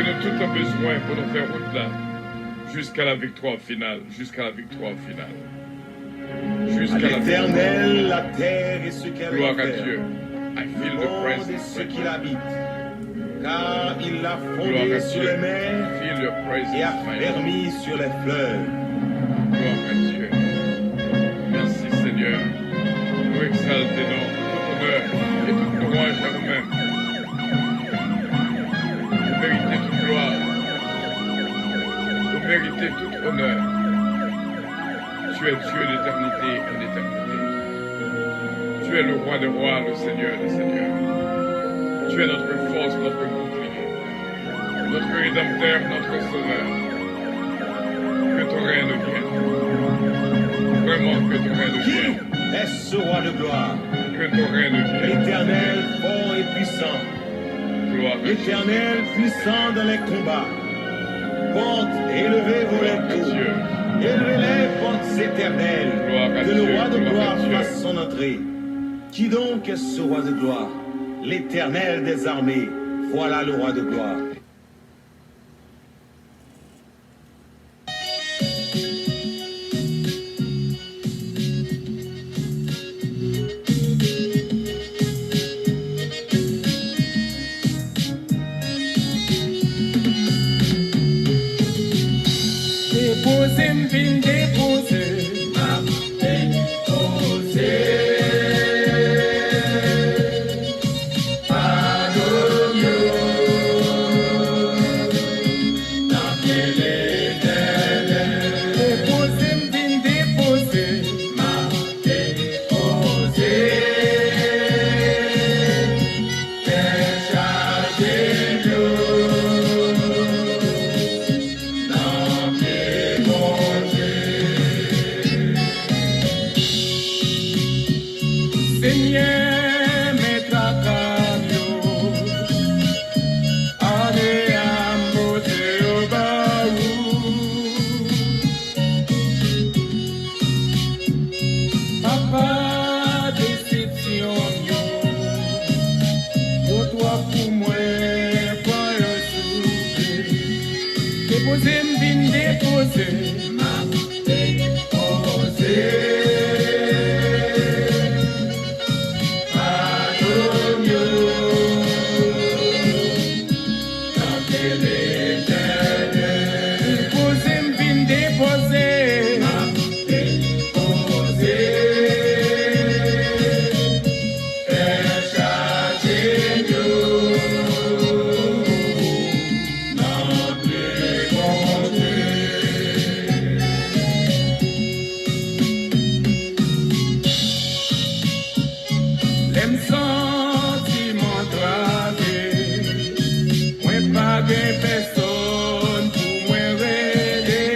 que nous tout avons besoin pour nous faire route là, jusqu'à la victoire finale, jusqu'à la victoire finale. Jusqu'à l'Éternel, la terre et ce qu'elle gloire à renferme. Dieu. I feel the Le monde et presence. ceux qui l'habitent. Car il l'a Gloire fondé à sur Dieu. les mers Feel your presence, et a my Lord. permis sur les fleuves. Gloire à Dieu. Merci Seigneur. Nous exaltons tout honneur et toute louange à vous-même. Vous méritez toute gloire. Vous méritez tout honneur. Tu es Dieu d'éternité en éternité. Tu es le roi des rois, le Seigneur des seigneurs. Tu es notre force, notre bouclier, notre rédempteur, notre sauveur. Que ton règne vienne. Vraiment que ton règne Qui vienne. est ce roi de gloire? Que ton règne vienne. L'Éternel fort et puissant. Gloire à Dieu. L'Éternel puissant dans les combats. Porte, élevez-vous les Gloire à tours. Dieu. Élevez les portes éternelles. Gloire à Que le Dieu, roi de gloire à gloire Dieu. fasse son entrée. Qui donc est ce roi de gloire? L'Éternel des armées. Voilà le roi de gloire. Déposez, m'vin déposer. Déposez, m'vin déposer. Seigneur, maître à camion, allez à monter au baou. Papa, déception, yo dois pour moi, pas un souper. Déposer, m'vin déposer. Déposer, m'vin déposer. L'aime sentiment travé, moi pas de personne pour moi rêver.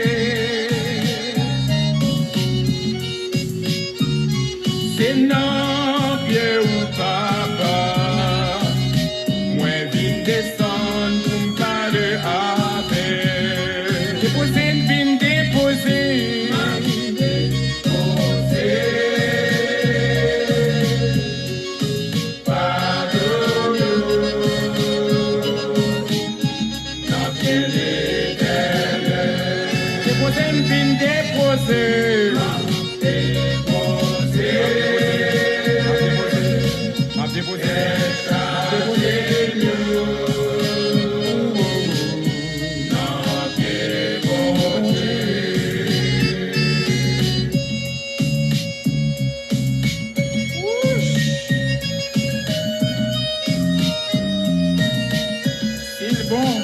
C'est non pied ou papa, moi vine descendre pour me parler avec. Déposer, vine déposer. Déposer, vine déposer. M'a déposé. Il bon.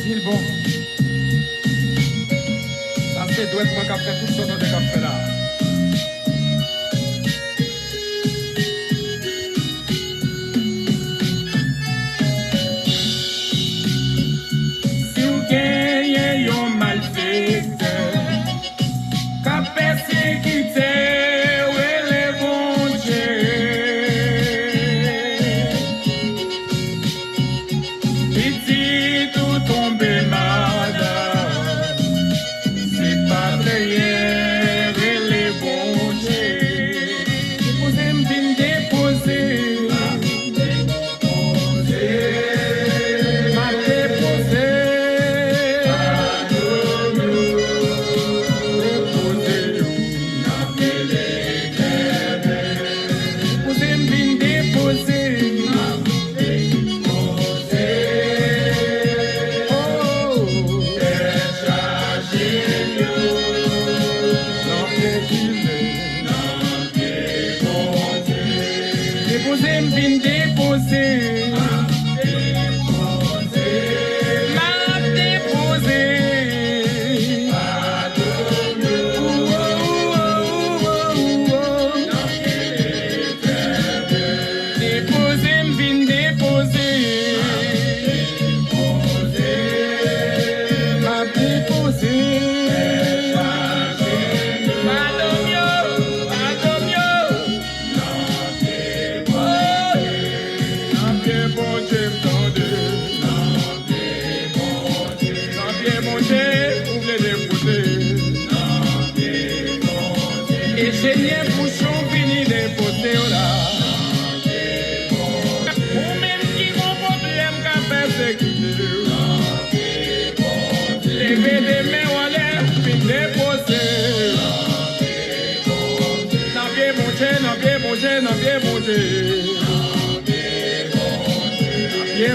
Il bon. Ça c'est doit être moi qui a fait tout ce nom de café là. Si vous gagnez un malfaiteur, qu'a persécuté, où est le bon Dieu? Petit tout tombé malade, c'est pas prière et les bons Dieu. Déposez, m'vin déposer. Mal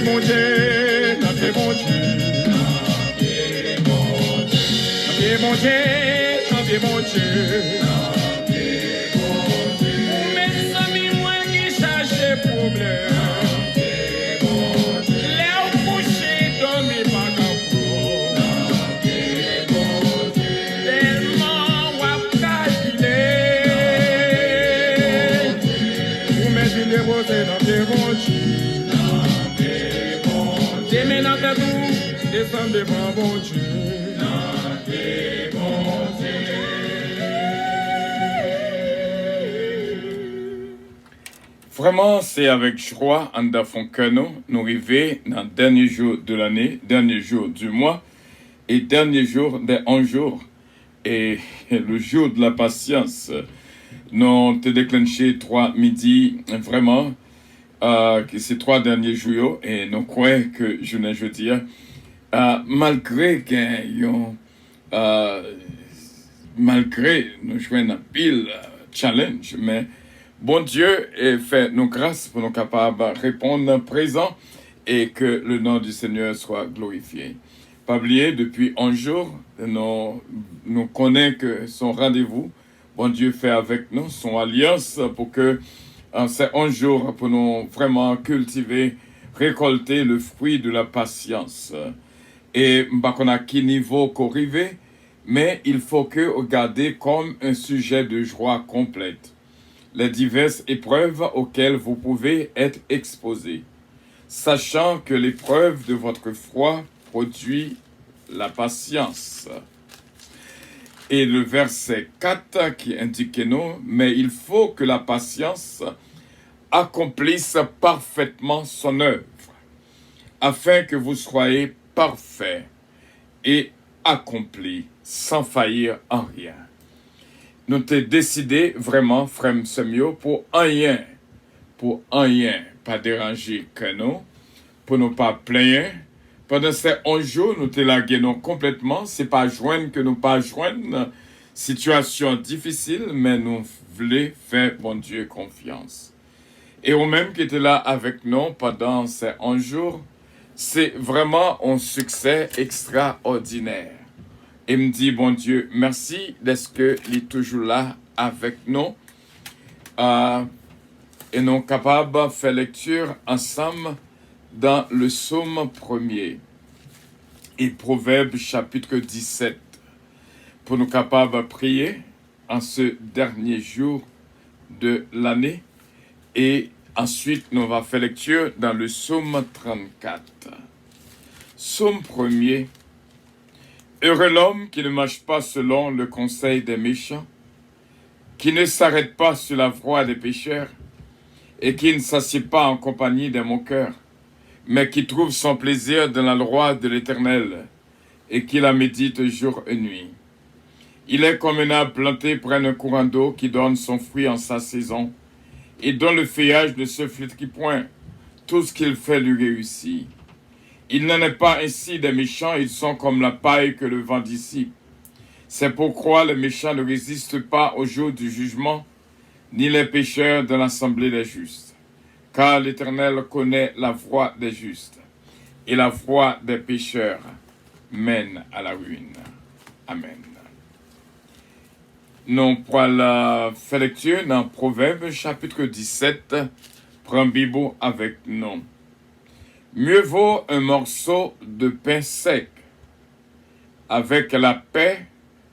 mon Dieu, n'a pied mon Dieu. N'a pied mon Dieu, n'a pied mon Dieu. Mes amis, moi qui cherche problème. Descendez devant mon Dieu. Vraiment, c'est avec joie en fond que nous arrivons dans le dernier jour de l'année, dernier jour du mois et dernier jour des 11 jours. Et le jour de la patience, nous avons déclenché 3 midis, vraiment, ces 3 derniers jours, et nous croyons que je ne veux dire, malgré malgré nous jouons un pile challenge, mais bon Dieu fait nous grâces pour nous capables de répondre présent et que le nom du Seigneur soit glorifié. Pas oublier, depuis 11 jours, nous connaissons que son rendez-vous, bon Dieu fait avec nous, son alliance pour que en ces 11 jours, pour nous vraiment cultiver, récolter le fruit de la patience. Et on a quel niveau qu'arriver, mais il faut que regarder comme un sujet de joie complète les diverses épreuves auxquelles vous pouvez être exposés, sachant que l'épreuve de votre foi produit la patience. Et le verset 4 qui indique nous, mais il faut que la patience accomplisse parfaitement son œuvre, afin que vous soyez parfaits et accomplis, sans faillir en rien. Nous t'ai décidé vraiment, frère Samuel, pour rien, pas déranger que nous, pour ne pas plaindre. Pendant ces 11 jours, nous te laguons complètement. C'est pas joindre que nous pas joindre. Situation difficile, mais nous voulons faire, bon Dieu, confiance. Et au même qui était là avec nous pendant ces 11 jours, c'est vraiment un succès extraordinaire. Et me dit, bon Dieu, merci d'être qu'il est toujours là avec nous. Et nous sommes capables de faire lecture ensemble dans le psaume 1er et Proverbe chapitre 17. Pour nous capables de prier en ce dernier jour de l'année. Et ensuite, nous allons faire lecture dans le psaume 34. Psaume 1er. Heureux l'homme qui ne marche pas selon le conseil des méchants, qui ne s'arrête pas sur la voie des pécheurs, et qui ne s'assied pas en compagnie des moqueurs, mais qui trouve son plaisir dans la loi de l'Éternel, et qui la médite jour et nuit. Il est comme un arbre planté près d'un courant d'eau qui donne son fruit en sa saison, et dont le feuillage ne se flétrit point. Tout ce qu'il fait lui réussit. Il n'en est pas ainsi des méchants, ils sont comme la paille que le vent dissipe. C'est pourquoi les méchants ne résistent pas au jour du jugement, ni les pécheurs de l'assemblée des justes. Car l'Éternel connaît la voie des justes, et la voie des pécheurs mène à la ruine. Amen. Nous pour la faire lecture dans Proverbe chapitre 17, prends Bible avec nous. Mieux vaut un morceau de pain sec avec la paix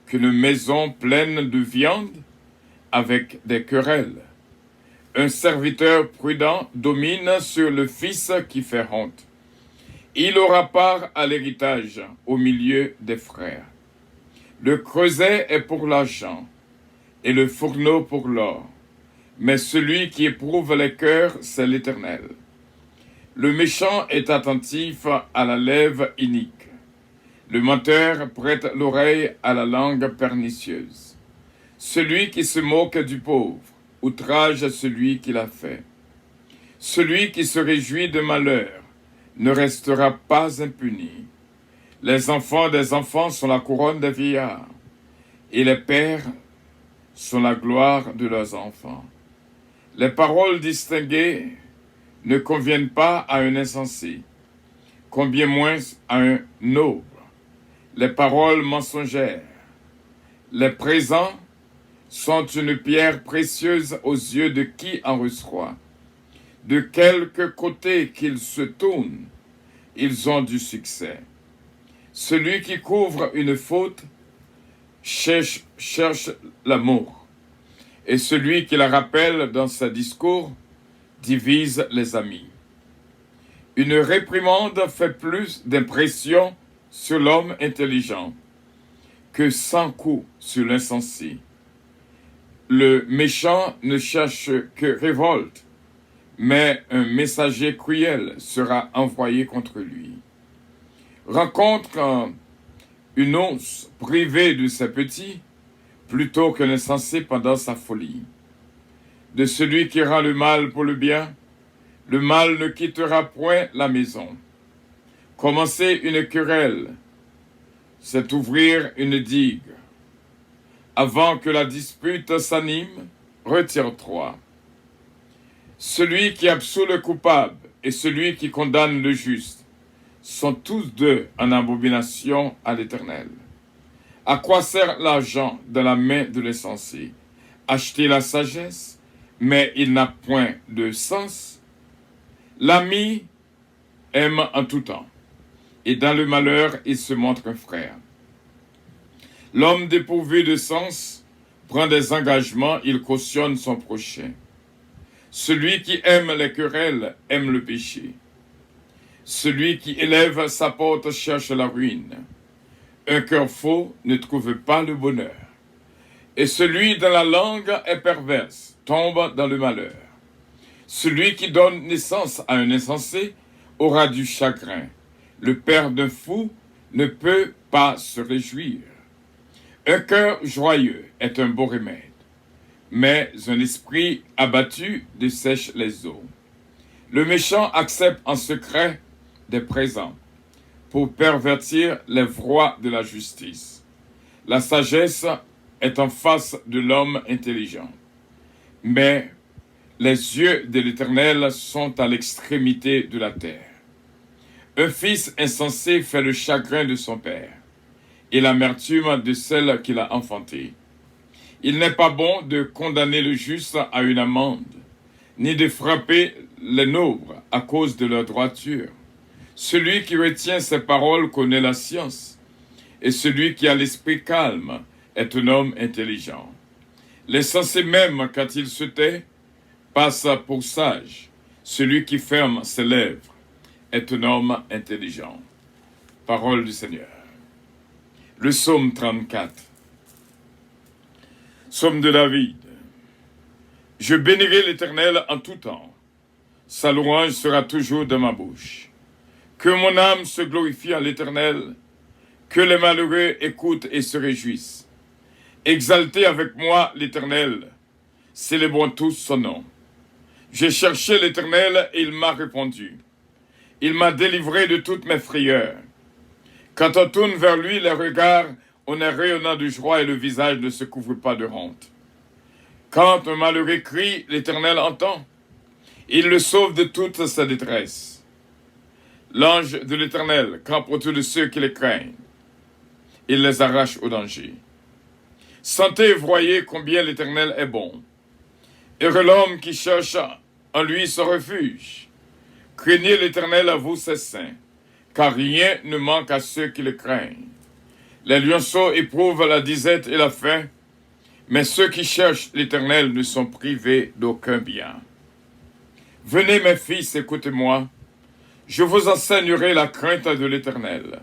qu'une maison pleine de viande avec des querelles. Un serviteur prudent domine sur le fils qui fait honte. Il aura part à l'héritage au milieu des frères. Le creuset est pour l'argent et le fourneau pour l'or. Mais celui qui éprouve les cœurs, c'est l'Éternel. Le méchant est attentif à la lèvre inique. Le menteur prête l'oreille à la langue pernicieuse. Celui qui se moque du pauvre outrage celui qui l'a fait. Celui qui se réjouit de malheur ne restera pas impuni. Les enfants des enfants sont la couronne des vieillards, et les pères sont la gloire de leurs enfants. Les paroles distinguées ne conviennent pas à un insensé, combien moins à un noble. Les paroles mensongères, les présents sont une pierre précieuse aux yeux de qui en reçoit. De quelque côté qu'ils se tournent, ils ont du succès. Celui qui couvre une faute cherche l'amour, et celui qui la rappelle dans ses discours divise les amis. Une réprimande fait plus d'impression sur l'homme intelligent que 100 coups sur l'insensé. Le méchant ne cherche que révolte, mais un messager cruel sera envoyé contre lui. Rencontre une once privée de ses petits plutôt qu'un insensé pendant sa folie. De celui qui rend le mal pour le bien, le mal ne quittera point la maison. Commencer une querelle, c'est ouvrir une digue. Avant que la dispute s'anime, retire-toi. Celui qui absout le coupable et celui qui condamne le juste sont tous deux en abomination à l'Éternel. À quoi sert l'argent dans la main de l'insensé? Acheter la sagesse, mais il n'a point de sens. L'ami aime en tout temps, et dans le malheur, il se montre un frère. L'homme dépourvu de sens prend des engagements, il cautionne son prochain. Celui qui aime les querelles aime le péché. Celui qui élève sa porte cherche la ruine. Un cœur faux ne trouve pas le bonheur. Et celui dont la langue est perverse tombe dans le malheur. Celui qui donne naissance à un insensé aura du chagrin. Le père d'un fou ne peut pas se réjouir. Un cœur joyeux est un beau remède, mais un esprit abattu dessèche les eaux. Le méchant accepte en secret des présents pour pervertir les voies de la justice. La sagesse est en face de l'homme intelligent, mais les yeux de l'Éternel sont à l'extrémité de la terre. Un fils insensé fait le chagrin de son père et l'amertume de celle qui l'a enfanté. Il n'est pas bon de condamner le juste à une amende, ni de frapper les nobles à cause de leur droiture. Celui qui retient ses paroles connaît la science, et celui qui a l'esprit calme est un homme intelligent. L'insensé même, quand il se tait, passe pour sage. Celui qui ferme ses lèvres est un homme intelligent. Parole du Seigneur. Le psaume 34. Psaume de David. Je bénirai l'Éternel en tout temps. Sa louange sera toujours dans ma bouche. Que mon âme se glorifie en l'Éternel, que les malheureux écoutent et se réjouissent. Exaltez avec moi l'Éternel, célébrons tous son nom. J'ai cherché l'Éternel et il m'a répondu. Il m'a délivré de toutes mes frayeurs. Quand on tourne vers lui les regards, on est rayonnant de joie et le visage ne se couvre pas de honte. Quand un malheureux crie, l'Éternel entend. Il le sauve de toute sa détresse. L'ange de l'Éternel campe autour de ceux qui les craignent. Il les arrache au danger. Sentez et voyez combien l'Éternel est bon. Heureux l'homme qui cherche en lui son refuge. Craignez l'Éternel à vous, ses saints, car rien ne manque à ceux qui le craignent. Les lionceaux éprouvent la disette et la faim, mais ceux qui cherchent l'Éternel ne sont privés d'aucun bien. Venez, mes fils, écoutez-moi. Je vous enseignerai la crainte de l'Éternel.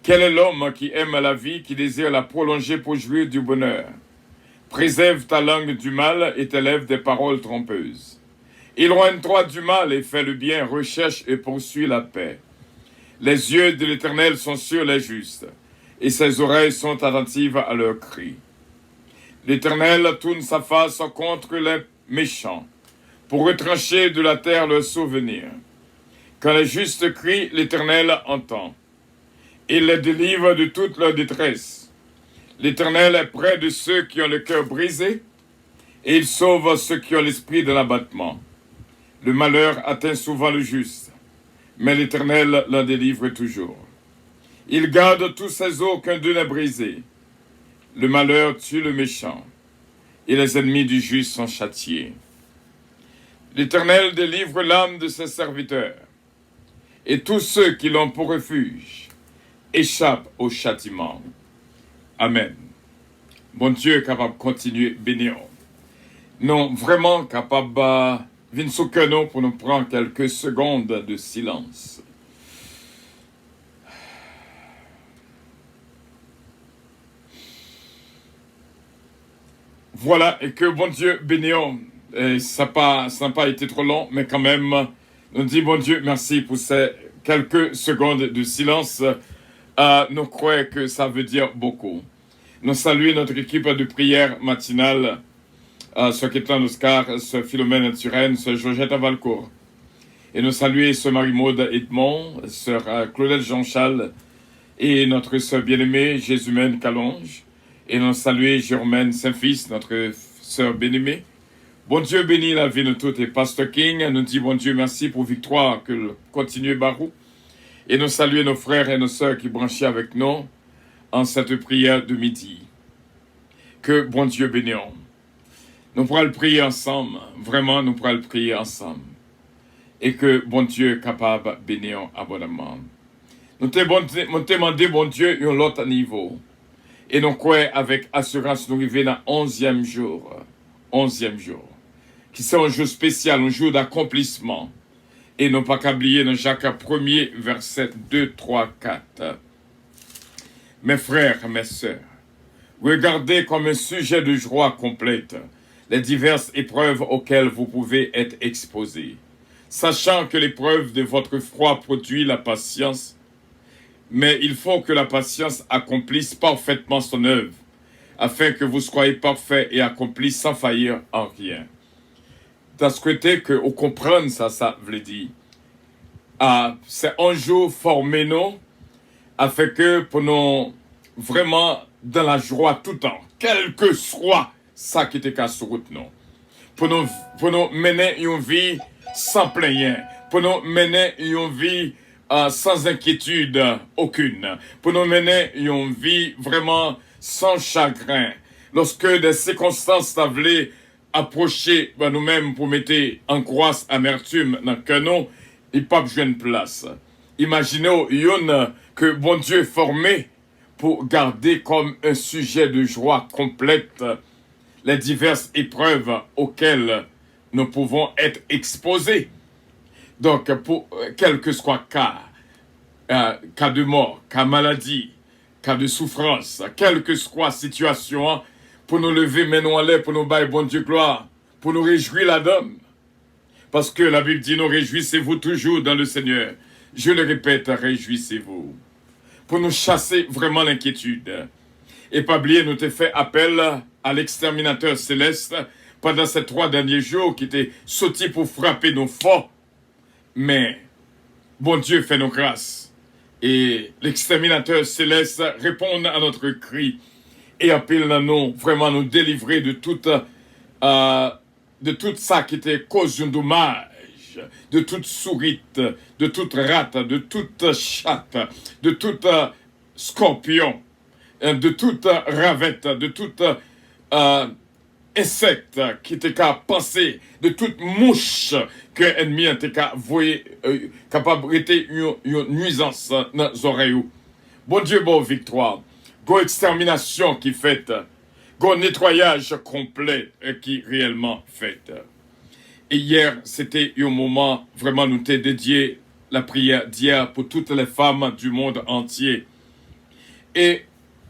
Quel est l'homme qui aime la vie, qui désire la prolonger pour jouir du bonheur? Préserve ta langue du mal et tes lèvres des paroles trompeuses. Éloigne-toi du mal et fais le bien, recherche et poursuis la paix. Les yeux de l'Éternel sont sur les justes, et ses oreilles sont attentives à leurs cris. L'Éternel tourne sa face contre les méchants, pour retrancher de la terre leurs souvenirs. Quand les justes crient, l'Éternel entend. Il les délivre de toute leur détresse. L'Éternel est près de ceux qui ont le cœur brisé, et il sauve ceux qui ont l'esprit de l'abattement. Le malheur atteint souvent le juste, mais l'Éternel l'en délivre toujours. Il garde tous ses os qu'un d'eux n'a brisé. Le malheur tue le méchant, et les ennemis du juste sont châtiés. L'Éternel délivre l'âme de ses serviteurs, et tous ceux qui l'ont pour refuge échappent au châtiment. Amen. Bon Dieu est capable de continuer à bénir. Non, vraiment capable de venir sous canon pour nous prendre quelques secondes de silence. Voilà, et que bon Dieu bénisse. Ça n'a pas été trop long, mais quand même, nous dit bon Dieu, merci pour ces quelques secondes de silence. Nous croyons que ça veut dire beaucoup. Nous saluons notre équipe de prière matinale, Sœur Kétan Oscar, Sœur Philomène Turenne, Sœur Georgette Valcourt. Et nous saluons Sœur Marie-Maude Edmond, Sœur Claudette Jean-Charles et notre Sœur bien-aimée Jésumène Calonge. Et nous saluons Germaine Saint-Fils, notre Sœur bien-aimée. Bon Dieu bénit la vie de toutes et Pasteur King nous dit bon Dieu merci pour victoire que continue Barou. Et nous saluons nos frères et nos sœurs qui branchaient avec nous en cette prière de midi. Que bon Dieu bénisse. Nous pourrons le prier ensemble. Vraiment, nous pourrons le prier ensemble. Et que bon Dieu est capable de bénir abondamment. Nous te demandons bon Dieu un autre niveau. Et nous croyons avec assurance nous arriver dans 11e jour. 11e jour. Qui c'est un jour spécial, un jour d'accomplissement. Et non pas qu'oublier dans Jacques 1er, verset 2, 3, 4. Mes frères, mes sœurs, regardez comme un sujet de joie complète les diverses épreuves auxquelles vous pouvez être exposés, sachant que l'épreuve de votre foi produit la patience, mais il faut que la patience accomplisse parfaitement son œuvre, afin que vous soyez parfaits et accomplis sans faillir en rien. T'as souhaité que vous compreniez ça veut dire. C'est un jour formé nous, afin que pour nous vraiment dans la joie tout le temps, quel que soit ça qui était casse sur route nous. Pour nous mener une vie sans plaisir, pour nous mener une vie sans inquiétude aucune, pour nous mener une vie vraiment sans chagrin. Lorsque des circonstances voulaient approcher nous-mêmes pour mettre angoisse, amertume dans le canon, il n'y a pas besoin de place. Imaginez que bon Dieu est formé pour garder comme un sujet de joie complète les diverses épreuves auxquelles nous pouvons être exposés. Donc, pour quel que soit cas de mort, cas maladie, cas de souffrance, quelle que soit situation, pour nous lever maintenant en l'air, pour nous bailler bon Dieu gloire, pour nous réjouir la donne. Parce que la Bible dit, nous réjouissez-vous toujours dans le Seigneur. Je le répète, réjouissez-vous. Pour nous chasser vraiment l'inquiétude. Et pas oublier, nous t'ai fait appel à l'exterminateur céleste pendant ces 3 derniers jours qui étaient sautés pour frapper nos forts. Mais, bon Dieu fait nos grâces. Et l'exterminateur céleste répond à notre cri et appelle à nous vraiment nous délivrer de tout ça qui était cause d'un dommage, de toute sourite, de toute rate, de toute chatte, de tout scorpion, de toute ravette, de tout insecte qui était capable de toute mouche que l'ennemi était capable d'être une nuisance dans les oreilles. Bon Dieu, bonne victoire. Go extermination qui fait, go nettoyage complet qui réellement fait. Et hier, c'était un moment, vraiment, nous t'ai dédié la prière d'hier pour toutes les femmes du monde entier. Et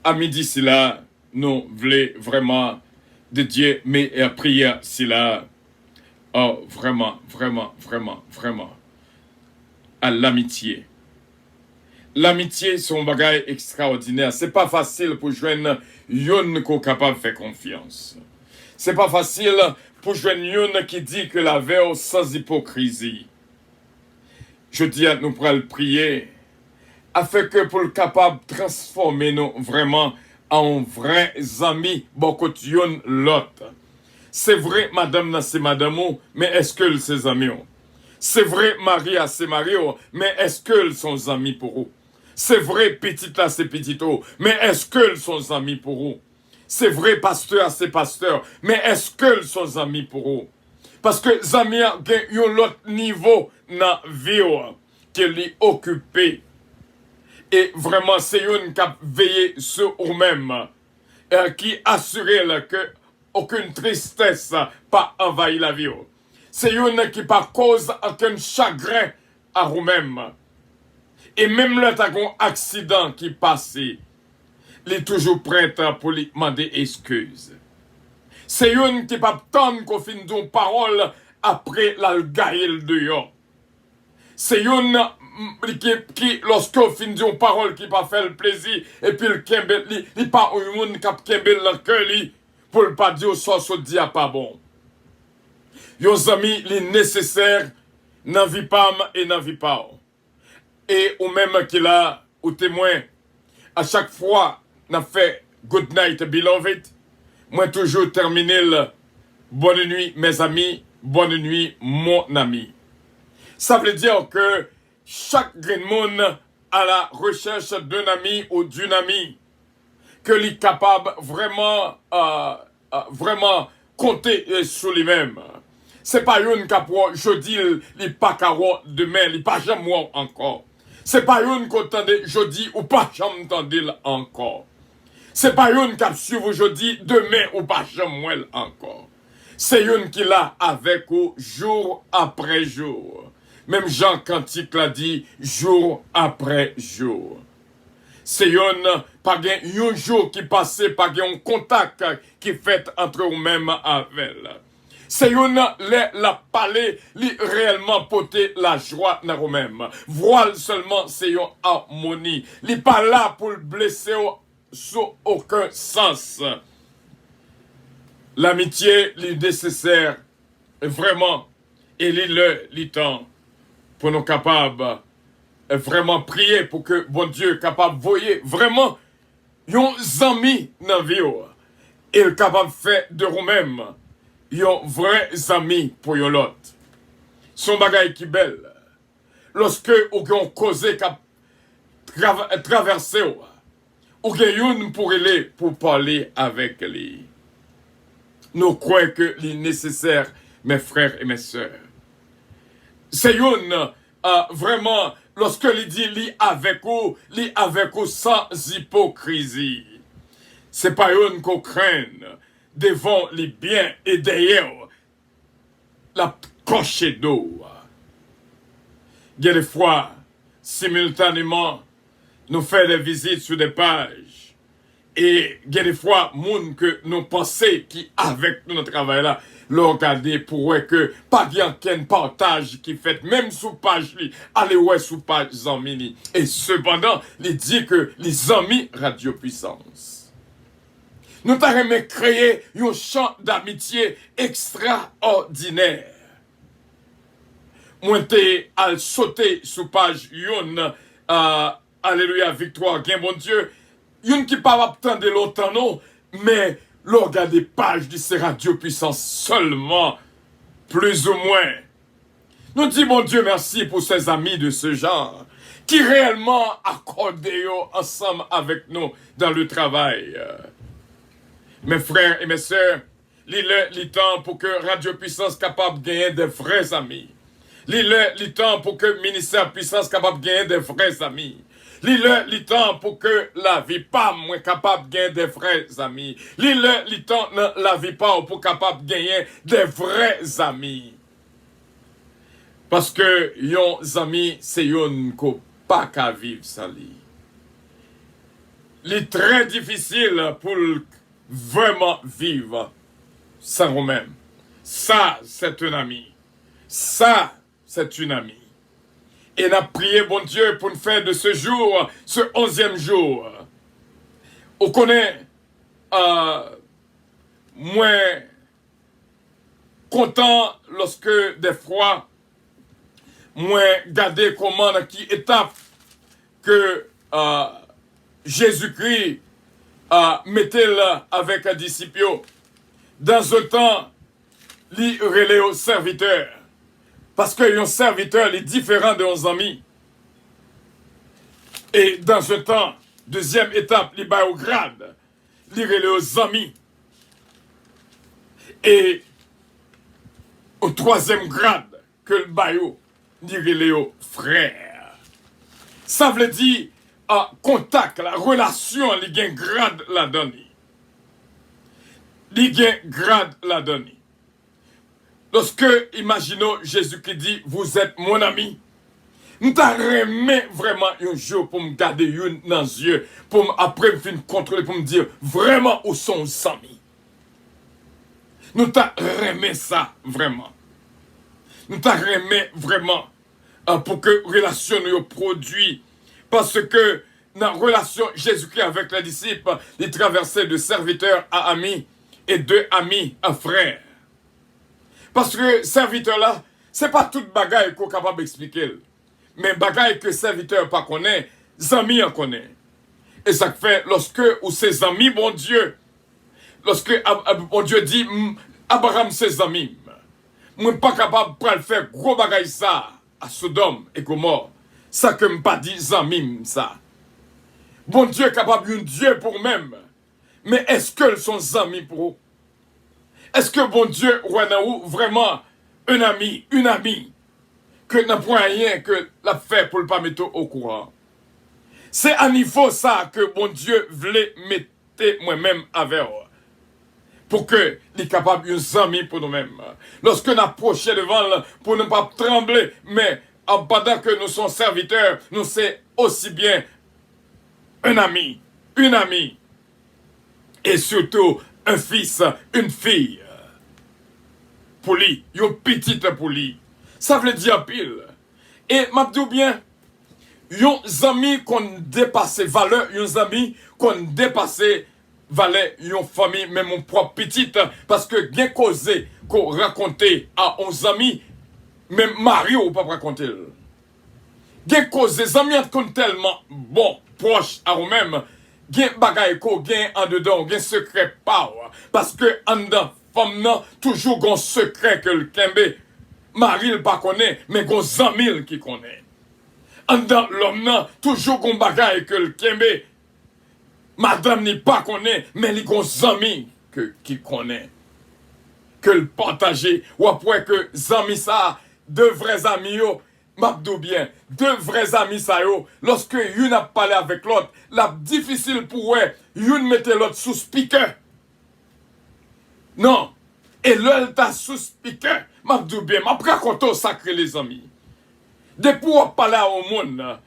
à midi, c'est là, nous voulons vraiment dédier mes prières, c'est là, vraiment, à l'amitié. L'amitié, c'est un bagage extraordinaire. C'est pas facile pour joindre yon qui est capable de faire confiance. C'est pas facile pour joindre yon qui dit que la veille sans hypocrisie. Je dis à nous pour le prier, afin que pour le capable de transformer nous vraiment en vrais amis, beaucoup yon l'autre. C'est vrai, madame, c'est madame, mais est-ce que c'est amis? C'est vrai, Maria, c'est Mario, mais est-ce qu'elles sont amies pour vous? C'est vrai, petite là, c'est petito, mais est-ce qu'elles sont amies pour vous? C'est vrai, pasteur, c'est pasteur, mais est-ce qu'elles sont amies pour vous? Parce que les amis ont un autre niveau dans la vie qui est occupé. Et vraiment, c'est une qui a veillé sur eux-mêmes, qui assure que aucune tristesse pas envahi la vie. C'est une qui pas cause aucun chagrin à vous-même. Et même le un accident qui passe, il est toujours prête pour lui demander excuse. C'est une qui pas attendre qu'on finisse une parole après la gaïle de yo. C'est une qui lorsqu'on finit une parole qui pas fait le plaisir et puis le kembe il pas une qui kembe le cœur pour le pas dire ça se dit pas bon. Yo amis, li nécessaire dans vie pam et dans vie pas. Et ou même qui là ou témoin à chaque fois n'a fait good night beloved, moi toujours terminer le bonne nuit mes amis, bonne nuit mon ami. Ça veut dire que chaque grand monde à la recherche d'un ami ou d'une amie que l'est capable vraiment vraiment compter sur lui-même. C'est pas une qui jeudi li pas caro demain li pas jamais moi encore. C'est pas une qu'on tendait jeudi ou pas jamais tendait encore. C'est pas une qui suivre aujourd'hui demain ou pas jamais moi encore. C'est une qui là avec vous jour après jour. Même Jean Cantique l'a dit jour après jour. C'est une pas un jour qui passe, pas un contact qui fait entre vous-même avec elle. C'est une la parler, li réellement porter la joie dans vous-même. Voile seulement c'est une harmonie. Li pas là pour le blesser sur aucun sens. L'amitié li nécessaire vraiment et li temps pour nous capables vraiment prier pour que bon Dieu capable voyer vraiment yon amis dans la vie et capable faire de vous-même yon vrais amis pour yon l'autre. Son bagay qui belle. Lorsque ou yon causé cap traverser ou yon pour aller pour parler avec lui. Nous croyons que c'est nécessaire, mes frères et mes sœurs. C'est une vraiment, lorsque il dit li avec vous sans hypocrisie. C'est pas une qu'on craigne devant les biens et derrière la cochée d'eau. Il y a des fois, simultanément, nous faisons des visites sur des pages. Et il y a des fois, moun que nous pensons qui avec nous, notre travail là, le regarder pour voir que pas bien qu'un partage qui fait même sous page li, allez ouais sous page Zamini. Et cependant, il dit que les amis Radio Puissance. Nous t'avons créé un champ d'amitié extraordinaire. Moi t'ai à sauter sous page yon, alléluia, victoire, gain bon Dieu. Yon qui pas attendre longtemps non, mais le regarder page de ces Radio Puissance seulement, plus ou moins. Nous disons bon Dieu merci pour ces amis de ce genre, qui réellement accordent ensemble avec nous dans le travail. Mes frères et mes sœurs, il temps pour que Radio Puissance capable de gagner des vrais amis. Il temps pour que Ministère Puissance capable de gagner des vrais amis. Le temps pour que la vie pas moins capable de gagner des vrais amis. Le temps la vie pas pour capable de gagner des vrais amis. Parce que yon amis c'est yon ko pas qu'à vivre sans lui. Il est très difficile pour vraiment vivre sans vous-même. Ça c'est un ami. Ça c'est une amie. Et n'a prié, bon Dieu, pour nous faire de ce jour, ce 11e jour. On connaît, moins content lorsque des fois, moins garder comment, dans qui étape que Jésus-Christ mettait là avec un disciple. Dans ce temps, il relait aux serviteurs Parce que un serviteur est différent de nos amis. Et dans ce temps, deuxième étape, il va au grade. Il est aux amis. Et au troisième grade, que le baillot, il est aux frères. Ça veut dire, contact, la relation, il y a un grade là-dedans. Il y a un grade là-dedans. Lorsque, imaginons Jésus qui dit, vous êtes mon ami, nous t'arrêtons vraiment un jour pour me garder une dans les yeux, pour après me contrôler, pour me dire vraiment où sont les amis. Nous t'arrêtons ça vraiment. Nous t'arrêtons vraiment pour que la relation nous produise. Parce que dans la relation Jésus-Christ avec les disciples, il traversait de serviteur à ami et de ami à frère. Parce que serviteur là, c'est pas toute bagaille qu'on est capable d'expliquer. Mais bagaille que serviteur pas connaît, amis en connaît. Et ça fait lorsque ou ses amis, bon Dieu, lorsque bon Dieu dit Abraham ses amis, moi pas capable de faire gros bagaille ça à Sodome et Gomorrhe. Ça que me pas dit amis ça. Bon Dieu est capable un Dieu pour même. Mais est-ce que sont amis pour eux? Est-ce que bon Dieu ou vraiment un ami, une amie, que n'a point rien que l'a fait pour ne pas mettre au courant? C'est à niveau ça que bon Dieu voulait mettre moi-même avec eux. Pour que les capables un ami pour nous-mêmes. Lorsque nous approchons devant pour ne pas trembler, mais pendant que nous sommes serviteurs, nous sommes aussi bien un ami, une amie, et surtout un fils, une fille. Pour lui, une petite pour lui. Ça veut dire pile. Et m'a dit bien, yon amis qu'on dépasse valeur, yon amis qu'on dépasse valeur, yon famille, même mon propre petite, parce que bien causé qu'on raconter à 11 amis, même mari ou pas raconter. Bien causé, amis sont tellement bon, proche à eux-mêmes, gen bagay ko, gen en dedans, gen secret pas, parce que en dedans, femme nan, toujours gon secret que le kembe, mari le pas connaît, mais gon zamil qui connaît. En dedans, l'homme nan, toujours gon bagay que le kembe, madame ni pas connaît, mais li gon zami qui connaît. Que le partager, ou après que zami ça, deux vrais amis yo, m'abdou bien, deux vrais amis ça yo, lorsque une a parlé avec l'autre, la difficile pour eux, une mette l'autre sous speaker. Non. Et l'autre t'a sous speaker, m'abdou bien, m'a raconté sacré les amis. Depuis on parler au monde,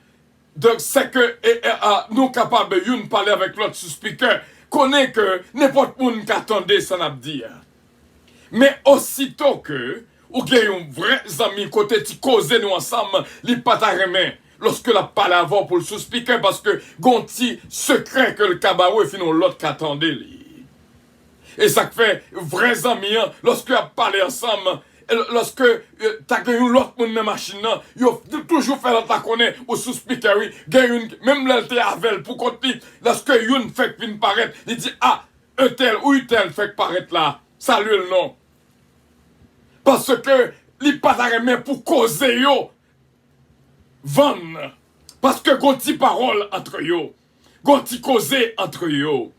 donc c'est que nous capables une parler avec l'autre sous speaker, connaît que n'importe monde qui attendait ça n'a dit. Mais aussitôt que ou gen un vrai ami côté ti cause nous ensemble, li pas ta remet lorsque la parle avant pour le sous-speaker parce que gonti secret que le cabaret finon l'autre qu'attendait li. Et ça fait vrais amis lorsque a parlé ensemble, lorsque t'as gagné l'autre monde dans machine là, yo toujours fait la connaît au sous-speaker oui, gagne même l'alté avec pour côté lorsque une fait vinn paraître, il dit un tel ou une tel fait paraître là. Salut le nom. Parce que li pas ta pour causer yo vendre. Parce que gonti parole entre yo. Gonti causer entre yo.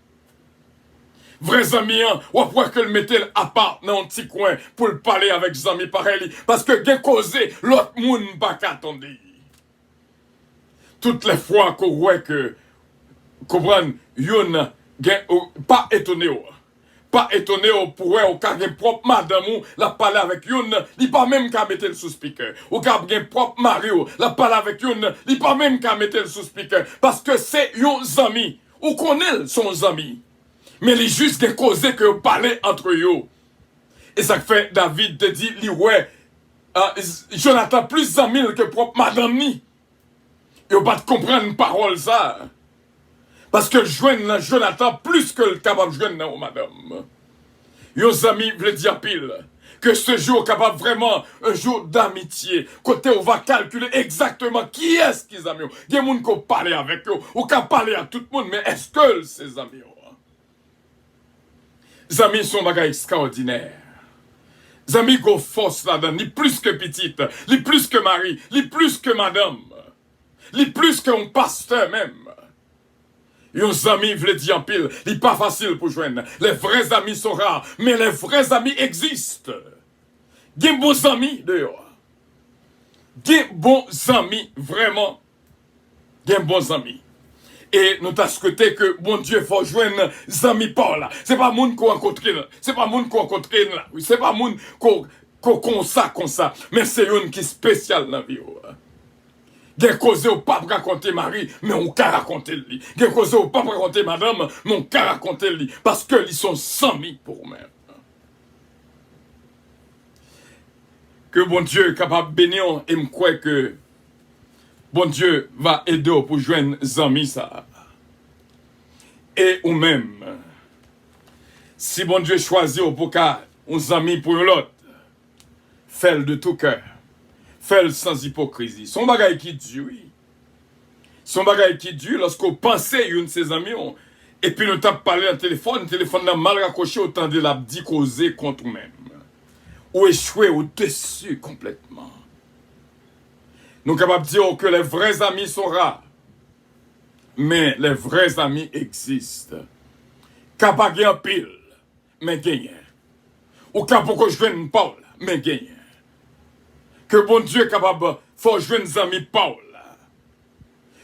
Vrais amis, ou après que le mettel à part dans un petit coin pour le parler avec des amis pareils. Parce que gen causer l'autre moun pas qu'attendre. Toutes les fois qu'on voit que comprendre yon gen pas étonné. Pas étonné pour eux, ou ka gen propre madame ou la parler avec une, li pas même qu'à mettre le sous speaker. Ou ka gen propre mari ou la parler avec une, li pas même qu'à mettre le sous speaker. Parce que c'est yon amis. Ou connaît son ami. Mais li juste gen cause que parler entre eux. Et ça fait David te dit, li ouais, Jonathan plus ami que propre madame ni. Yo pas de comprendre une parole ça. Parce que joindre Jonathan plus que le capable de joindre madame. Yo amis veut dire pile que ce jour capable vraiment un jour d'amitié. Côté on va calculer exactement qui est-ce qu'ils amis. Il y a des gens qui parlent avec eux, ou qui parlent à tout le monde, mais est-ce que ces amis? Les amis sont des bagages extraordinaires. Amis, go force là-dedans, ni plus que petite, ni plus que mari, ni plus que madame, ni plus qu'un pasteur même. Yon amis veut dire en pile, n'est pas facile pour joindre. Les vrais amis sont rares, mais les vrais amis existent. Des bons amis dehors. Des bons amis, vraiment. Des bons amis. Et nous t'as souhaité que bon Dieu faut joindre amis Paul. C'est pas moun qu'on rencontre là. C'est pas moun qu'on rencontre là. Oui, c'est pas moun qu'on comme ça. Mais c'est une qui est spéciale dans la vie. Gen cause au pas raconter Marie, mais on peut raconter lui. Gen cause au pas raconter madame, mais on peut raconter lui. Parce que ils sont 100 000 pour eux-mêmes. Que bon Dieu est capable de bénir et me croire que bon Dieu va aider pour joindre amis ça. Et ou même, si bon Dieu choisit pour qu'un ami pour l'autre, fais-le de tout cœur. Fais-le sans hypocrisie. Son bagage qui dure, oui. Son bagage qui dure lorsqu'on pensait une de ses amis, et puis nous t'avons parlé en téléphone, le téléphone n'a mal raccroché, autant de l'a dit causer contre nous-mêmes. Ou échouer au-dessus complètement. Nous sommes capables de dire que les vrais amis sont rares. Mais les vrais amis existent. Capable de pile, mais gagnent. Ou capable de jouer Paul, mais gagnent. Que bon Dieu est capable de faire jouer nos amis Paul.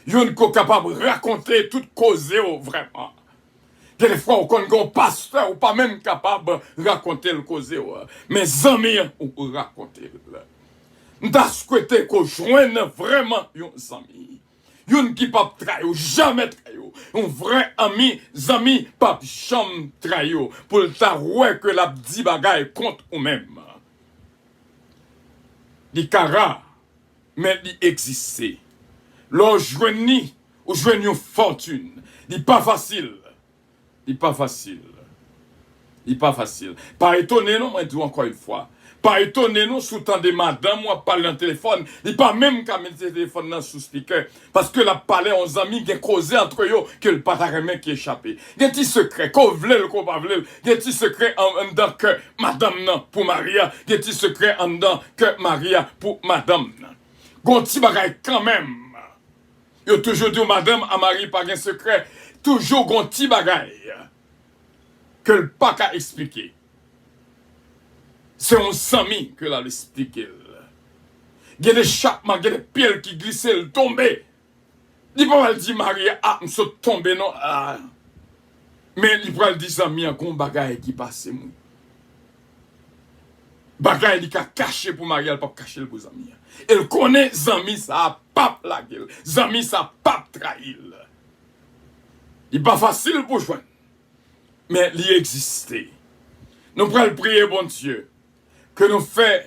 Yon est capable de raconter toute cause vraiment. Des fois, on connaît un pasteur ou pas même capable de raconter le cause. Mais amis, on raconter. Nous avons souhaité qu'on joigne vraiment nos amis. Yon qui pas trahir, jamais trahir. Un vrai ami, amis, pas jamais trahir. Pour le tarouer que la dit bagaille contre ou même. Li kara, mais li existe. L'on joigne ou joigne une fortune. Li pas facile. Li pas facile. Li pas facile. Pas étonné, non, moi, je dis encore une fois. Pas étonné, non, sous temps de madame, moi, parler en téléphone. Li pas même qu'à mettre le téléphone dans sous speaker. Parce que la parler aux amis, qui causé entre eux, que le pataremen qui échappé. Gen ti secret, qu'on vle, qu'on pas vle. Gen ti secret en dedans que madame nan pour Maria. Gen ti secret en dedans que Maria pour madame nan. Gon ti bagay quand même. Yo toujours dit madame à Marie pas gen secret. Toujours gon ti bagay. Que le pas qu'à expliquer. C'est un sami que l'a expliqué. Il y a des échappements, il y a des pieds qui glissent, ils tombent. Il peut pas dire Marie, ah, je suis tombé, non. Ah. Mais il peut dire ça, il y a un bagage qui passe. Bagage qui a caché pour Marie, elle ne peut pas cacher pour les amis. Elle connaît les amis, ça n'a pas la gueule. Les amis, ça n'a pas trahi. Il n'est pas facile pour joindre. Mais il existe. Nous pouvons prier, bon Dieu, que nous faisons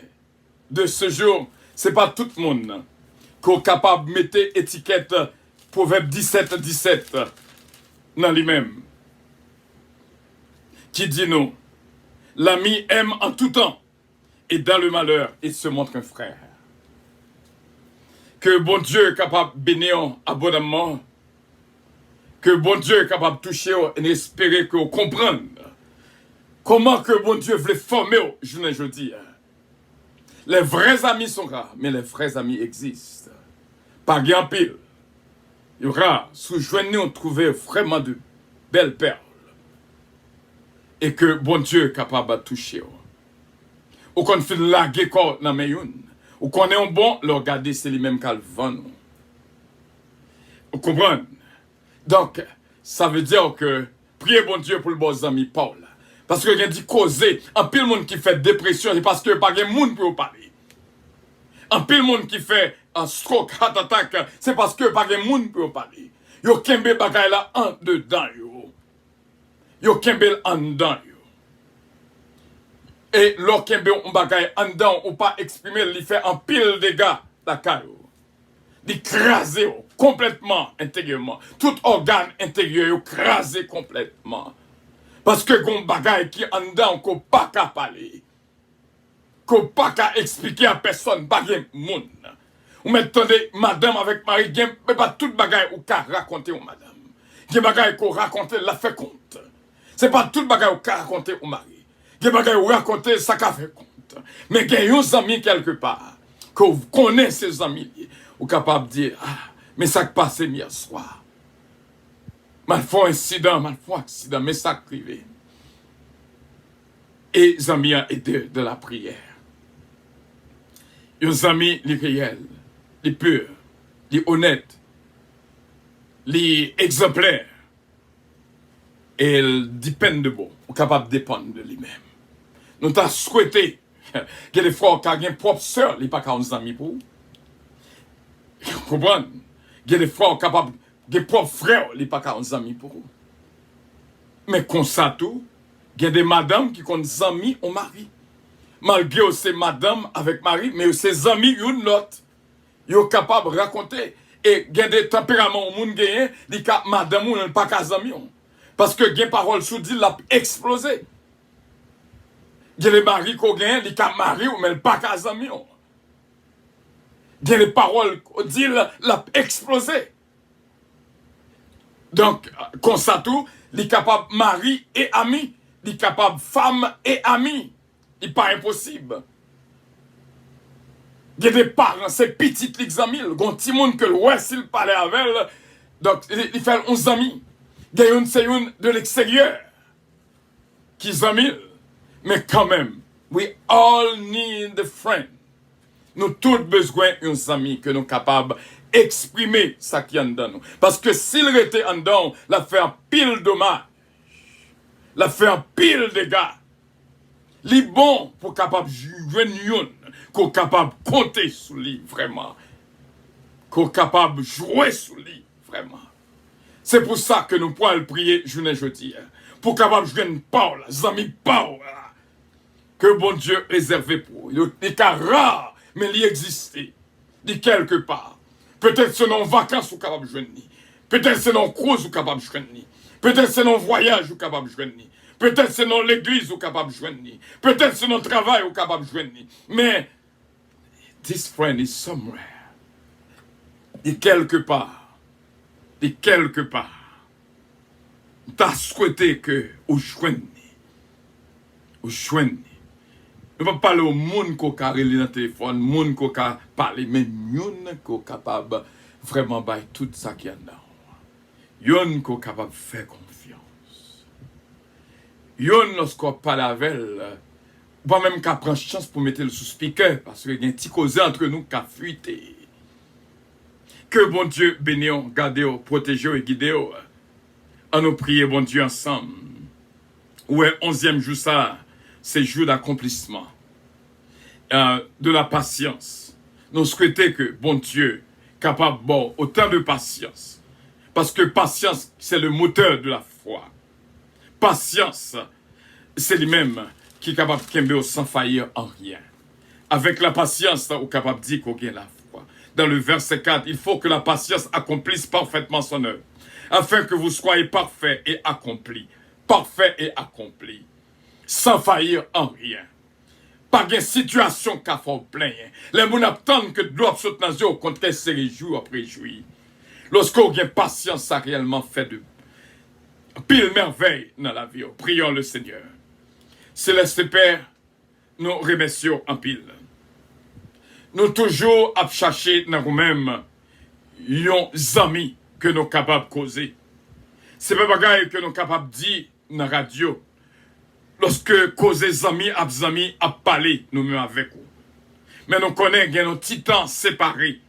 de ce jour, ce n'est pas tout le monde qui est capable de mettre étiquette Proverbe 17 dans lui-même. Qui dit nous, l'ami aime en tout temps et dans le malheur, il se montre un frère. Que bon Dieu est capable de bénir abondamment. Que bon Dieu est capable de toucher et espérer que vous compreniez comment que bon Dieu voulait former je dis. Les vrais amis sont rares, mais les vrais amis existent. Pas bien pile. Il y aura, sous joigneux, on trouvait vraiment de belles perles. Et que bon Dieu est capable de toucher. Ou qu'on fait laguer corps dans mes youn. Ou qu'on est un bon, le regarder, c'est lui-même qu'elle vend. Vous comprenez? Donc, ça veut dire que, priez bon Dieu pour le bon ami Paul. Parce que il a dit causer, en pile monde qui fait dépression, c'est parce que pas de monde pour parler. En pile monde qui fait un stroke, heart attack, c'est parce que pas de monde pour parler. Yo kembe bagay la en dedans yo. Yo kembe en dedans yo. Et lo kembe un bagay en dedans ou pas exprimer, il fait un pile de dégâts la caillou. D'écraser complètement intérieurement. Tout organe intérieur écrasé complètement. Parce que gon bagay qui en dedans qu'on pas qu'à parler. Qu'on pas qu'à expliquer à personne, pas gen moun. Ou mettez madame avec Marie, gen pas tout bagay ou qu'à raconter aux madame. Gen bagay qu'on raconte la fait compte. C'est pas tout bagay ou qu'à raconter aux mari. Gen bagay ou raconter ça qu'a fait compte. l'autre. Mais il y a un ami quelque part, que vous connaissez ces amis, vous êtes capable de dire, ah, mais ça qui passe hier soir. Mal fait un accident, mais ça qui privé. Et les amis ont été de la prière. Les amis, les réels, les purs, les honnêtes, les exemplaires. Et ils dépendent de vous, ou capables de dépendre de lui-même. Nous t'as souhaité que les frères qui ont une propre sœur, ils pas qu'à uns amis pour vous. Vous comprenez? Que les frères capables, que les propres frères, ils pas qu'à uns amis pour vous. Mais comme ça tout, il y a des madames qui ont des amis au mari. Malgré que c'est madame avec mari, mais ses amis, une l'autre. Ils sont capables de raconter. Et il y a des tempéraments au monde gagné, dit que madame ou pas qu'à amis. Parce que il y a des paroles sous dit l'a explosé. Il y a des maris qui ont gagné, dit que mari ou mais pas qu'à amis. Il y a des paroles qui dit l'a explosé. Donc, comme ça tout, il est capable mari et ami. Il est capable femme et ami. Il n'est pas impossible. Il y a des parents, c'est petit les amis. Il y a un petit monde que ouais, s'il parlait avec elle, donc il fait 11 amis. Il y a une, c'est une de l'extérieur qui est amis. Mais quand même, we all need a friend. Nous tous besoin d'un ami que nous sommes capables d'exprimer ce qui est en nous. Parce que s'il était en dedans, il a fait un pile dommage. Il a fait un pile de dégâts. Il est bon pour capable jouer, qu'on capable compter sur lui vraiment. Qu'on capable jouer sur lui vraiment. C'est pour ça que nous pouvons prier journée jeudi. Pour capable jouer une Paul, amis Paul. Que bon Dieu réservé pour eux. Il est rare, mais il existe. Il est quelque part. Peut-être c'est non vacances ou capable de jouer. Peut-être c'est non cruise ou capable de jouer. Peut-être c'est non voyage ou capable de jouer. Peut-être c'est non l'église ou capable de jouer. Peut-être c'est non travail ou capable de jouer. Mais, this friend is somewhere. Il est quelque part. Il est quelque part. T'as souhaité que vous jouiez. Vous jouiez. Nous ne pouvons pas parler au monde qui a carré dans le téléphone, au monde qui a parlé, mais nous qui capable vraiment de tout ça qui est là. Nous qui capable de faire confiance. Nous, lorsqu'on parle avec elle, pas même qu'à prendre chance pour mettre le sous speaker, parce qu'il y a un petit causé entre nous qui a fuité. Que bon Dieu bénisse, garde, protège et guide. On nous prier, bon Dieu, ensemble. Ouais, 11e jour ça. C'est jour d'accomplissement, de la patience. Nous souhaitons que, bon Dieu, capable bon, autant de patience. Parce que patience, c'est le moteur de la foi. Patience, c'est lui-même qui est capable de tomber sans faillir en rien. Avec la patience, on est capable de dire qu'on gagne la foi. Dans le verset 4, il faut que la patience accomplisse parfaitement son œuvre, afin que vous soyez parfaits et accomplis. Parfaits et accomplis. Sans faillir en rien. Pas de situation qu'a fait plein. Les gens attendent que de l'eau saute dans les yeux au contraire, c'est jour après jour. Lorsqu'on a patience, ça a réellement fait de pile merveille dans la vie. Prions le Seigneur. Céleste Père, nous remercions en pile. Nous toujours à chercher dans nous-mêmes des amis que nous sommes capables de causer. C'est pas bagaille que nous sommes capables de dire dans la radio. Lorsque causer amis à parler nous-mêmes avec vous. Mais nous connaissons qu'il y a nos titans séparés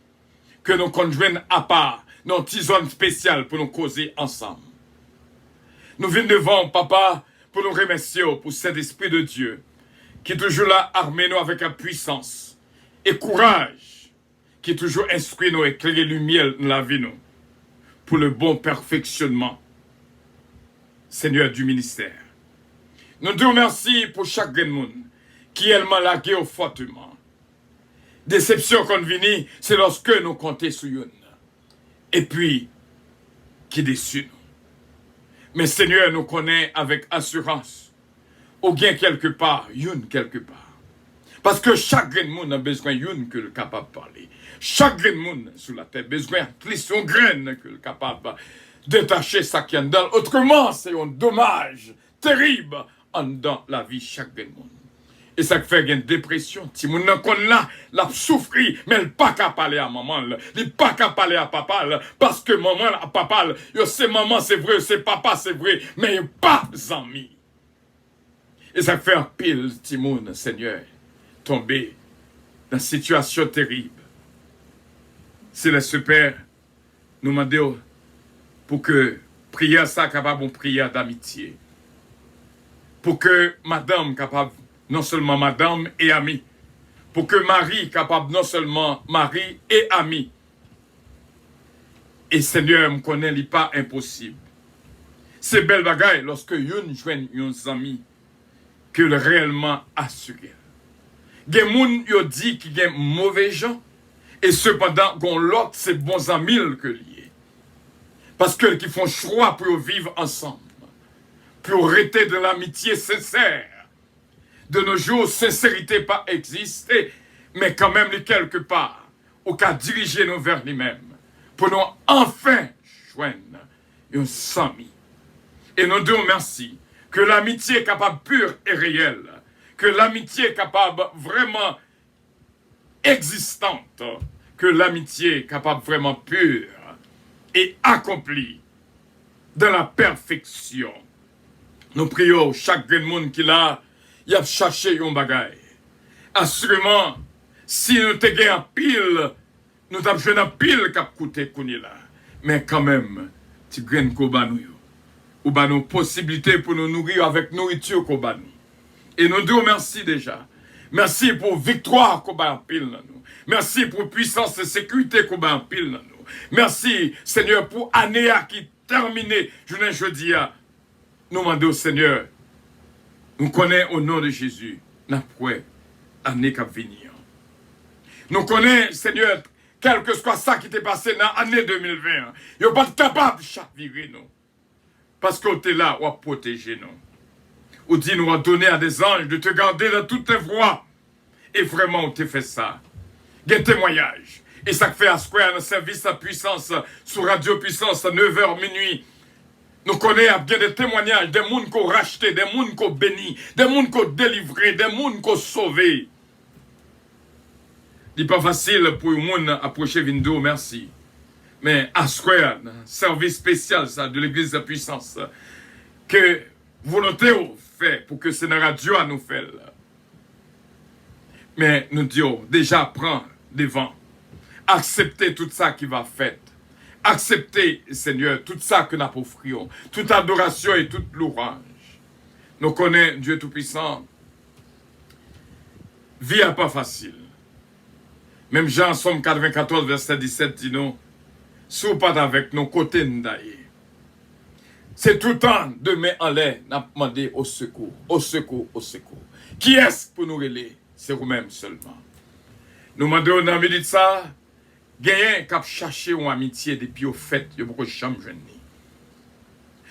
que nous conjoignons à part, nos petites zones spéciales pour nous causer ensemble. Nous venons devant Papa pour nous remercier pour cet esprit de Dieu qui est toujours là armé nous avec la puissance et courage, qui est toujours instruit nous éclairer lumière dans la vie nous pour le bon perfectionnement, Seigneur du ministère. Nous te remercions pour chaque monde qui est malagué fortement. Déception qu'on vient, c'est lorsque nous comptons sur une. Et puis, qui déçu nous. Mais Seigneur nous connaît avec assurance. Ou bien quelque part, une quelque part. Parce que chaque monde a besoin d'une que le capable de parler. Chaque monde sur la terre a besoin de une graine que le capable de détacher ça qui est dedans. Autrement, c'est un dommage terrible dans la vie chaque monde. Et ça fait une dépression. Si mon nan kon là, la souffri, mais elle pas qu'à parler à maman, il pas qu'à parler à papa, parce que maman, à papa, yo c'est maman, c'est vrai, c'est papa, c'est vrai, mais yo pas amis. Et ça fait un pile, Timoun, Seigneur, tomber dans une situation terrible. C'est le super, nous demandons pour que prière ça capable une prière d'amitié. Pour que madame capable, non seulement madame et amie. Pour que Marie capable, non seulement mari et ami. Et Seigneur, me connaît, il n'est pas impossible. C'est belle bagaille lorsque yon joigne yon ami que le réellement assuré. Gen moun yo dit qui gen mauvais gens et cependant gon l'autre c'est bons amis que lié. Parce que qui font choix pour vivre ensemble. Pour rester de l'amitié sincère. De nos jours, sincérité pas exister, mais quand même quelque part, au cas diriger nous vers lui-même, pour nous enfin joindre un ami. Et nous disons merci, que l'amitié est capable pure et réelle, que l'amitié est capable vraiment existante, que l'amitié est capable vraiment pure et accomplie dans la perfection. Nous prions chaque monde qui l'a, il a cherché un bagage. Assurément, si nous te gagnons pile, nous avons joué un pile qui a coûté là. Mais quand même, tu gagnes qu'on bat nous. Ou bah nos possibilités pour nous nourrir avec nourriture qu'on bat nous. Et nous disons merci déjà. Merci pour victoire qu'on bat en pile dans nous. Merci pour puissance et sécurité qu'on bat en pile dans nous. Merci Seigneur pour année qui terminée. Jeudi à nous demandons au Seigneur. Nous connaissons au nom de Jésus. N'a pas année qui va venir. Nous connaissons Seigneur quel que soit ça qui t'est passé dans l'année 2020. Vous n'êtes pas capable de chavirer nous. Parce qu'on est là, on va protéger nous. On dit, nous va donner à des anges de te garder dans toutes tes voies. Et vraiment, on t'a fait ça. Il y a un témoignage. Et ça fait à Square, un service à puissance, sur Radio Puissance, à 9h minuit. Nous connaissons bien des témoignages, des gens qui ont racheté, des gens qui ont béni, des gens qui ont délivré, des gens qui ont sauvé. Il n'est pas facile pour les gens d'approcher Vindo, merci. Mais à Square, service spécial ça, de l'église de puissance, que volonté fait pour que c'est la radio à nous faire. Mais nous disons, déjà prends devant. Acceptez tout ça qui va faire. Acceptez, Seigneur, tout ça que nous offrons. Toute adoration et toute louange. Nous connaissons Dieu Tout-Puissant. Vie n'est pas facile. Même Jean, Somme 94, verset 17, dit nous, si vous pas avec nos côtés d'ailleurs. C'est tout le temps de main en l'air, n'a demandé au secours, au secours, au secours. Qui est-ce pour nous relayer? C'est vous-même seulement. Nous demandons dans la de ça, gagner cap chercher une amitié depuis au fait, il y a beaucoup de chambres jeunes.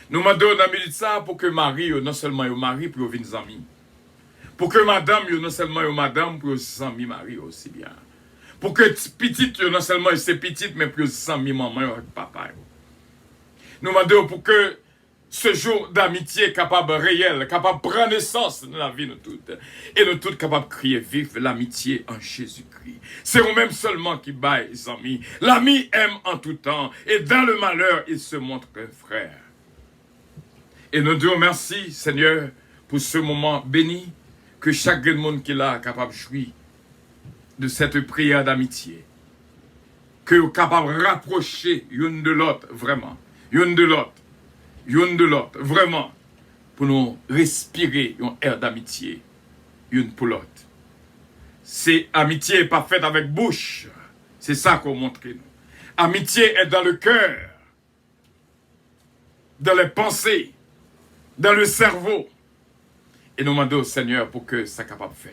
Nous demandons dans la de ça pour que Marie, non seulement un mari, pour venir amis. Pour que madame, non seulement un madame, pour ses amis Marie aussi bien. Pour que petite, non seulement c'est petite, mais plus sans maman et papa. Nous demandons pour que ce jour d'amitié capable réel, capable de prendre naissance dans la vie de toutes. Et nous toutes capables de crier vive l'amitié en Jésus-Christ. C'est vous-même seulement qui baille, les amis. L'ami aime en tout temps. Et dans le malheur, il se montre un frère. Et nous disons merci, Seigneur, pour ce moment béni, que chaque monde qui l'a capable de jouir de cette prière d'amitié. Que vous êtes capable de rapprocher l'une de l'autre, vraiment. L'une de l'autre, vraiment. Pour nous respirer un air d'amitié, l'une pour l'autre. C'est amitié pas faite avec bouche. C'est ça qu'on montre nous. Amitié est dans le cœur, dans les pensées, dans le cerveau. Et nous demandons au Seigneur pour que ça soit capable de faire.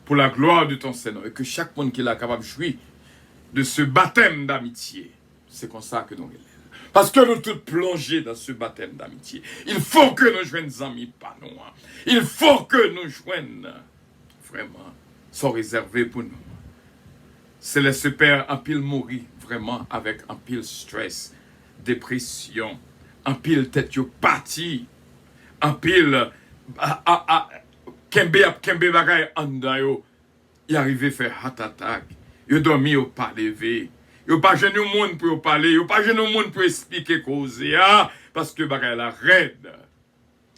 Pour la gloire de ton Seigneur, et que chaque monde qui est capable de jouir de ce baptême d'amitié, c'est comme ça que nous relèvons. Parce que nous tous plongés dans ce baptême d'amitié. Il faut que nous joignions des amis pas nous. Il faut que nous joignions vraiment, sont réservés pour nous. C'est le super en pile mourir vraiment avec un pile stress, dépression, un pile tête parti, un pile kembe bagay en dedans yo, y arrivé faire heart attack, yo dormi yo pas levé. Yo pas jeune au monde pour parler, yo pas jeune au monde pour expliquer cause parce que bagay la raide.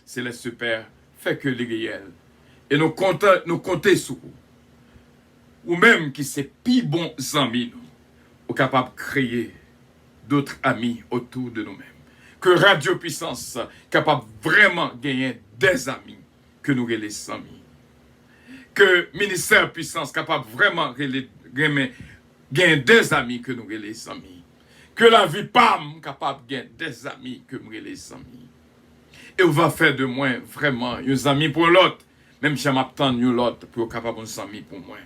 C'est le super fait que les réels. Et nous comptons sur vous. Ou même qui c'est pi bon amis nous, ou capable de créer d'autres amis autour de nous-mêmes. Que Radio Puissance capable vraiment gagner des amis que nous les amis. Que Ministère Puissance capable vraiment gagner des amis que nous les amis. Que la vie PAM capable gagner des amis que nous les amis. Et on va faire de moi vraiment des amis pour l'autre. Même si je m'attends l'autre pour capable des amis pour moi.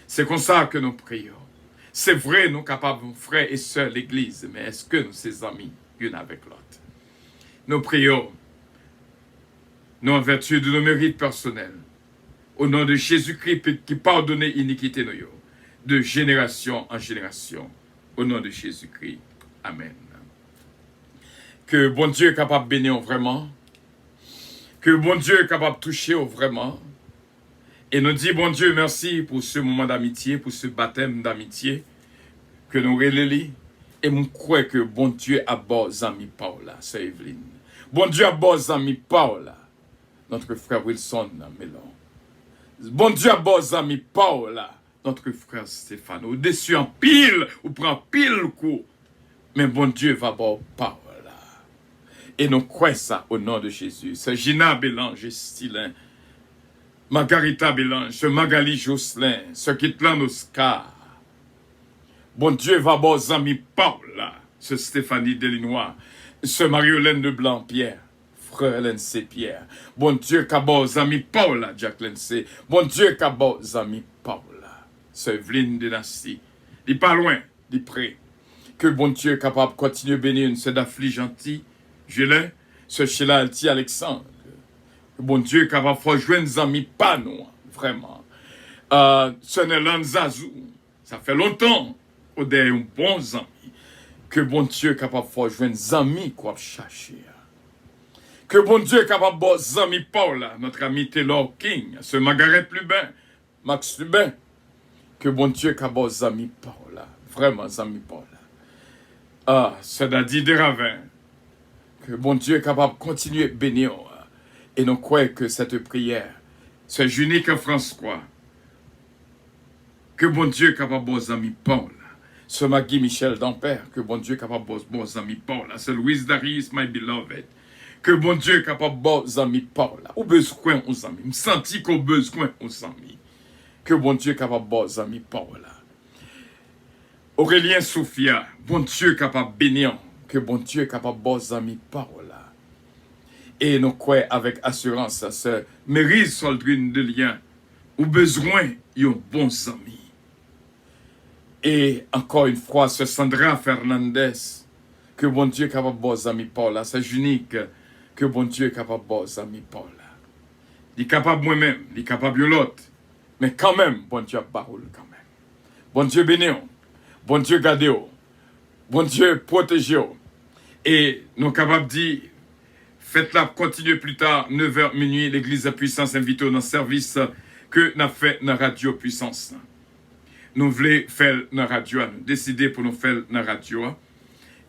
C'est comme ça que nous prions. C'est vrai, nous capables, frères et sœurs, l'Église, mais est-ce que nous sommes amis l'une avec l'autre? Nous prions, nous en vertu de nos mérites personnels, au nom de Jésus-Christ qui pardonne l'iniquité de génération en génération, au nom de Jésus-Christ. Amen. Que bon Dieu est capable de bénir vraiment, que bon Dieu est capable de toucher vraiment. Et nous dit, bon Dieu, merci pour ce moment d'amitié, pour ce baptême d'amitié que nous relayons. Et je crois que bon Dieu a bon ami Paula, c'est Evelyne. Bon Dieu a bon ami Paula, notre frère Wilson Melon. Bon Dieu a bon ami Paula, notre frère Stéphane. Au-dessus en pile, ou prend pile coup. Mais bon Dieu va bon Paula. Et nous croyons ça au nom de Jésus. C'est Gina Bélange Stylin. Margarita Bélange, ce Magali Jocelyn, ce Kitlan Oscar. Bon Dieu va bon amis Paula, ce Stéphanie Delinois, ce Marie-Hélène de Blanc-Pierre, frère Hélène C. Pierre. Bon Dieu qu'a bon amis Paula, Jacqueline C. Bon Dieu qu'a bon amis Paula, ce Evelyne Dynastie. Il pas loin, il près. Que bon Dieu est capable de continuer à bénir ce Daphne Gentil, Julien, ce Sheila Alti Alexandre. Bon Dieu, capable de faire jouer des amis, pas nous, vraiment. Ce Nélan Zazou, ça fait longtemps, au derrière un bon ami, que bon Dieu est capable de faire jouer des amis qu'on chercher. Que bon Dieu est capable de faire des amis Paula, notre ami Taylor King, ce Margaret Lubin, Max Lubin. Que bon Dieu est capable de faire des amis Paula, vraiment des amis Paula. Ce Dadi de Ravin, que bon Dieu est capable de continuer à bénir. Et nous croyons que cette prière, c'est unique François, que bon Dieu est capable de bons amis Paul, ce Maggie Michel d'Ampère, que bon Dieu est capable de bons amis Paul, ce Louise Darius, my beloved, que bon Dieu est capable de bons amis Paul, ou besoin aux amis, me senti qu'on besoin aux amis, que bon Dieu est capable de bons amis Paul. Aurélien Sophia, bon Dieu est capable de bénir, que bon Dieu est capable de bons amis Paul. Et nous croyons avec assurance, ce Mérise Soldrine de Lien, ou besoin d'un bon ami. Et encore une fois, ce Sandra Fernandez, que bon Dieu est capable de bons amis Paula, c'est unique, que bon Dieu est capable de bons amis Paula. Il est capable moi-même, il est capable de l'autre, mais quand même, bon Dieu a parole quand même. Bon Dieu bénir, bon Dieu garder, bon Dieu protéger. Et nous sommes capables de dire, faites-la continuer plus tard, 9h minuit, l'église de Puissance invite dans le service que nous avons fait dans la radio Puissance. Nous voulons faire dans la radio, nous décider pour nous faire dans la radio,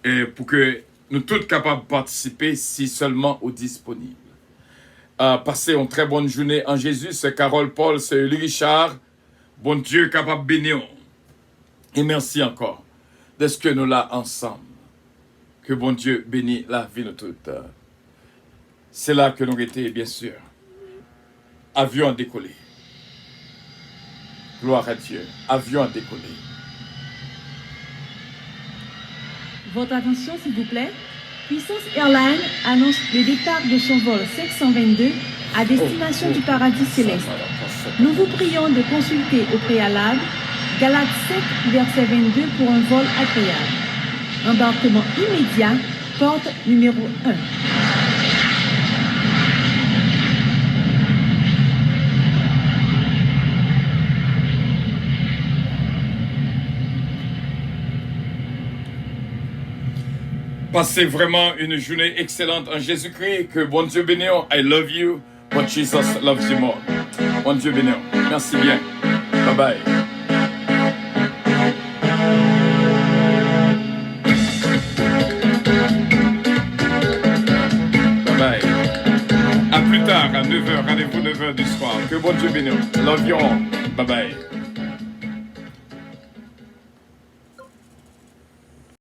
et pour que nous tous capables de participer si seulement au disponible. Passez une très bonne journée en Jésus, c'est Carole Paul, c'est Elie Richard. Bon Dieu capable de bénir. Et merci encore de ce que nous là ensemble. Que bon Dieu bénisse la vie de toute. C'est là que nous étions, bien sûr. Avion à décoller. Gloire à Dieu. Avion à décoller. Votre attention, s'il vous plaît. Puissance Airlines annonce le départ de son vol 522 à destination du paradis céleste. Nous vous prions de consulter au préalable Galates 7, verset 22 pour un vol agréable. Embarquement immédiat, porte numéro 1. Passez vraiment une journée excellente en Jésus-Christ. Que bon Dieu bénisse. I love you, but Jesus loves you more. Bon Dieu béni. Merci bien. Bye bye. Bye bye. À plus tard, à 9h, rendez-vous 9h du soir. Que bon Dieu bénisse. Love you all. Bye bye.